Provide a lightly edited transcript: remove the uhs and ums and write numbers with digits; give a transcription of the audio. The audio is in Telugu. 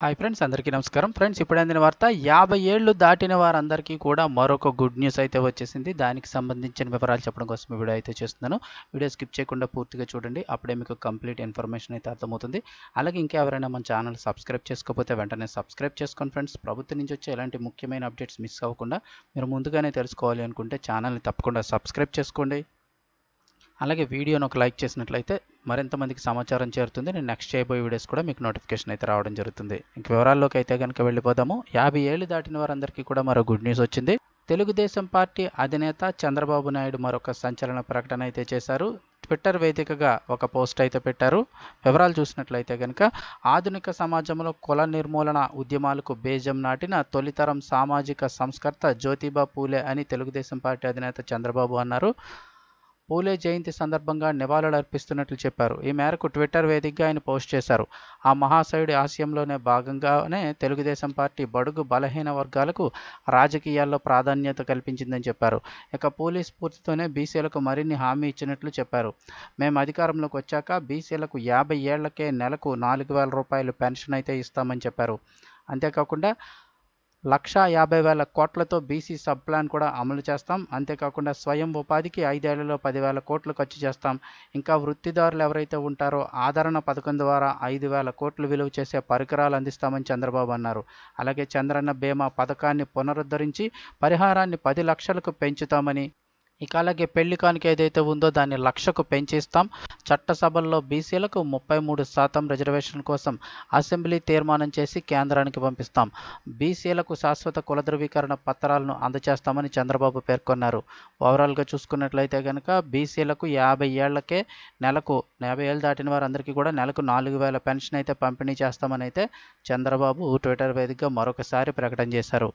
హాయ్ ఫ్రెండ్స్, అందరికీ నమస్కారం. ఫ్రెండ్స్, ఇప్పుడు అందిన వార్త 50 ఏళ్ళు దాటిన వారందరికీ కూడా మరొక గుడ్ న్యూస్ అయితే వచ్చేసింది. దానికి సంబంధించిన వివరాలు చెప్పడం కోసం ఈ వీడియో అయితే చేస్తున్నాను. వీడియో స్కిప్ చేయకుండా పూర్తిగా చూడండి. అప్పుడే మీకు కంప్లీట్ ఇన్ఫర్మేషన్ అయితే అర్థమవుతుంది. అలాగే ఇంకెవరైనా మన ఛానల్ సబ్స్క్రైబ్ చేసుకోకపోతే వెంటనే సబ్స్క్రైబ్ చేసుకోండి ఫ్రెండ్స్. ప్రభుత్వం నుంచి వచ్చే ఎలాంటి ముఖ్యమైన అప్డేట్స్ మిస్ అవ్వకుండా మీరు ముందుగానే తెలుసుకోవాలి అనుకుంటే ఛానల్ని తప్పకుండా సబ్స్క్రైబ్ చేసుకోండి. అలాగే వీడియోను ఒక లైక్ చేసినట్లయితే మరింత మందికి సమాచారం చేరుతుంది. నేను నెక్స్ట్ చేయబోయే వీడియోస్ కూడా మీకు నోటిఫికేషన్ అయితే రావడం జరుగుతుంది. ఇంక వివరాల్లోకి అయితే కనుక వెళ్ళిపోదాము. 50 ఏళ్ళు దాటిన వారందరికీ కూడా మరో గుడ్ న్యూస్ వచ్చింది. తెలుగుదేశం పార్టీ అధినేత చంద్రబాబు నాయుడు మరొక సంచలన ప్రకటన అయితే చేశారు. ట్విట్టర్ వేదికగా ఒక పోస్ట్ అయితే పెట్టారు. వివరాలు చూసినట్లయితే కనుక ఆధునిక సమాజంలో కుల నిర్మూలన ఉద్యమాలకు బీజం నాటిన తొలితరం సామాజిక సంస్కర్త జ్యోతిబా పూలే అని తెలుగుదేశం పార్టీ అధినేత చంద్రబాబు అన్నారు. పూలే జయంతి సందర్భంగా నివాళులు అర్పిస్తున్నట్లు చెప్పారు. ఈ మేరకు ట్విట్టర్ వేదికగా ఆయన పోస్ట్ చేశారు. ఆ మహాశయుడి ఆశయంలోనే భాగంగానే తెలుగుదేశం పార్టీ బడుగు బలహీన వర్గాలకు రాజకీయాల్లో ప్రాధాన్యత కల్పించిందని చెప్పారు. ఇక పూలే స్ఫూర్తితోనే బీసీలకు మరిన్ని హామీ ఇచ్చినట్లు చెప్పారు. మేము అధికారంలోకి వచ్చాక బీసీలకు 50 ఏళ్లకే నెలకు 4,000 రూపాయలు పెన్షన్ అయితే ఇస్తామని చెప్పారు. అంతేకాకుండా 1,50,000 కోట్లతో బీసీ సబ్ ప్లాన్ కూడా అమలు చేస్తాం. అంతేకాకుండా స్వయం ఉపాధికి 5 ఏళ్లలో 10,000 కోట్లు ఖర్చు చేస్తాం. ఇంకా వృత్తిదారులు ఎవరైతే ఉంటారో ఆదరణ పథకం ద్వారా 5,000 కోట్లు విలువ చేసే పరికరాలు అందిస్తామని చంద్రబాబు అన్నారు. అలాగే చంద్రన్న బీమా పథకాన్ని పునరుద్ధరించి పరిహారాన్ని 10 లక్షలకు పెంచుతామని, ఇక అలాగే పెళ్లి కానుక ఏదైతే ఉందో దాన్ని 1,00,000కు పెంచిస్తాం. చట్టసభల్లో బీసీలకు 33% రిజర్వేషన్ కోసం అసెంబ్లీ తీర్మానం చేసి కేంద్రానికి పంపిస్తాం. బీసీలకు శాశ్వత కుల ధృవీకరణ పత్రాలను అందజేస్తామని చంద్రబాబు పేర్కొన్నారు. ఓవరాల్గా చూసుకున్నట్లయితే కనుక బీసీలకు 50 ఏళ్లకే నెలకు 50 ఏళ్ళు దాటిన వారందరికీ కూడా నెలకు 4,000 పెన్షన్ అయితే పంపిణీ చేస్తామని అయితే చంద్రబాబు ట్విట్టర్ వేదికగా మరొకసారి ప్రకటన చేశారు.